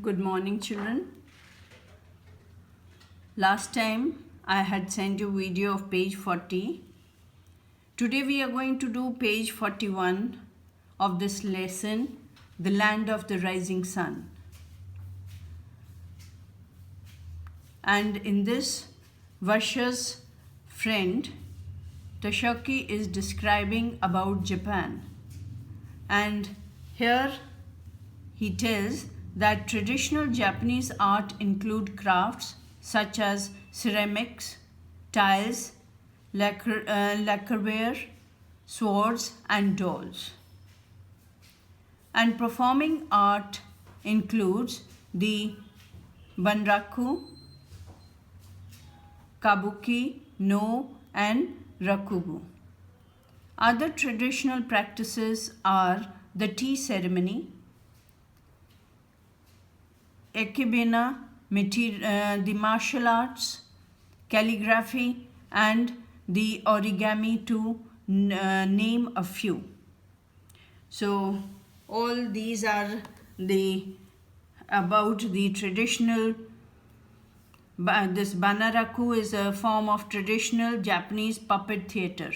Good morning, children. Last time I had sent you video of page 40. Today we are going to do page 41 of this lesson, The Land of the Rising Sun. And in this, Varsha's friend Toshaki is describing about Japan. And here he tells that traditional Japanese art include crafts such as ceramics, tiles, lacquerware, swords and dolls. And performing art includes the bunraku, kabuki, no and rakugo. Other traditional practices are the tea ceremony, ekebena, the martial arts, calligraphy, and the origami, to name a few. So all these are about the traditional. This banaraku is a form of traditional Japanese puppet theatre,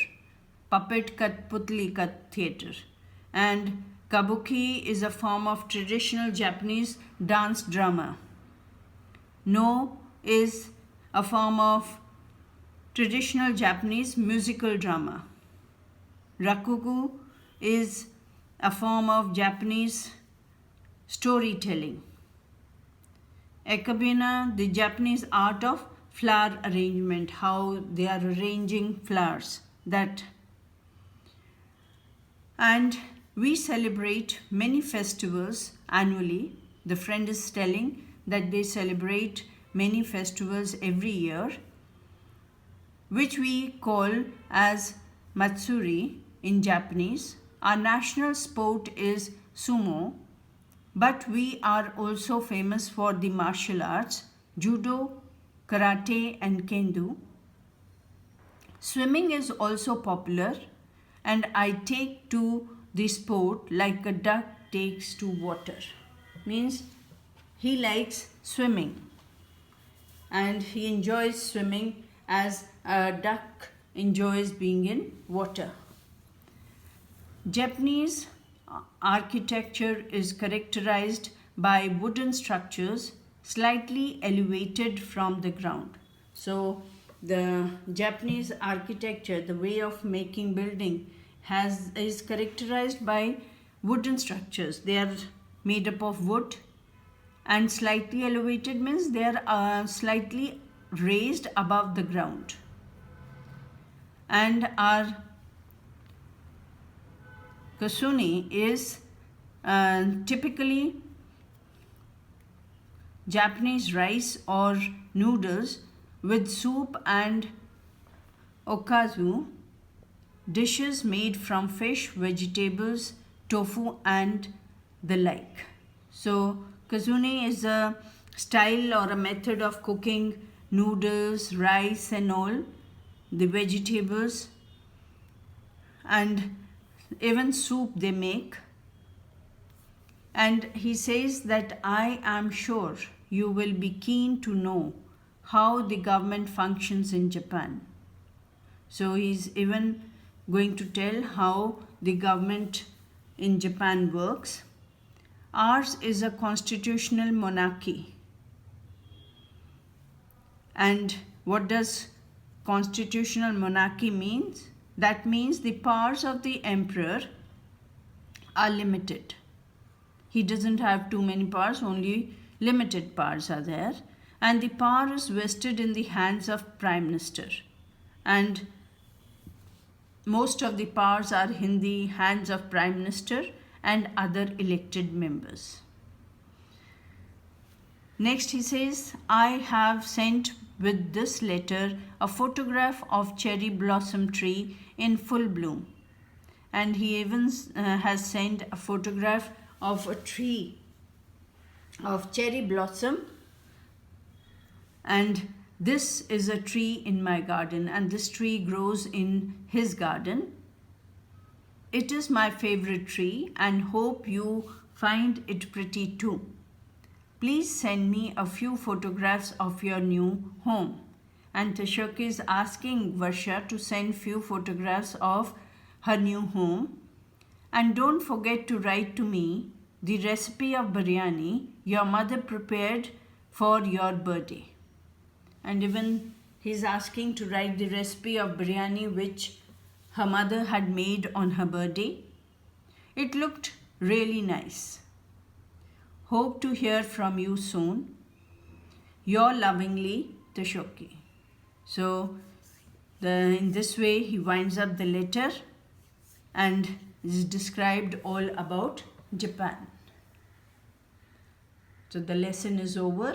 puppet Kathputli theatre, and kabuki is a form of traditional Japanese dance drama. No is a form of traditional Japanese musical drama. Rakugo is a form of Japanese storytelling. Ekebena, the Japanese art of flower arrangement, how they are arranging flowers. And we celebrate many festivals annually. The friend is telling that they celebrate many festivals every year, which we call as Matsuri in Japanese. Our national sport is sumo, but we are also famous for the martial arts, judo, karate and kendo. Swimming is also popular, and I take to the sport like a duck takes to water. Means he likes swimming and he enjoys swimming as a duck enjoys being in water. Japanese architecture is characterized by wooden structures slightly elevated from the ground. So the Japanese architecture, the way of making building is characterized by wooden structures. They are made up of wood, and slightly elevated means they are slightly raised above the ground. And our kasune is typically Japanese rice or noodles with soup and okazu, dishes made from fish, vegetables, tofu and the like. So kazune is a style or a method of cooking noodles, rice and all, the vegetables, and even soup they make. And he says that I am sure you will be keen to know how the government functions in Japan. So he's even going to tell how the government in Japan works. Ours is a constitutional monarchy. And what does constitutional monarchy means? That means the powers of the emperor are limited. He doesn't have too many powers, only limited powers are there. And the power is vested in the hands of Prime Minister. And most of the powers are in the hands of Prime Minister and other elected members. Next he says, I have sent with this letter a photograph of cherry blossom tree in full bloom. And he even has sent a photograph of a tree of cherry blossom, and this is a tree in my garden, and this tree grows in his garden. It is my favorite tree and hope you find it pretty too. Please send me a few photographs of your new home. And Tashoki is asking Varsha to send few photographs of her new home. And don't forget to write to me the recipe of biryani your mother prepared for your birthday. And even he's asking to write the recipe of biryani which her mother had made on her birthday. It looked really nice. Hope to hear from you soon. Your lovingly, Tashoki. So, in this way, he winds up the letter and is described all about Japan. So, the lesson is over.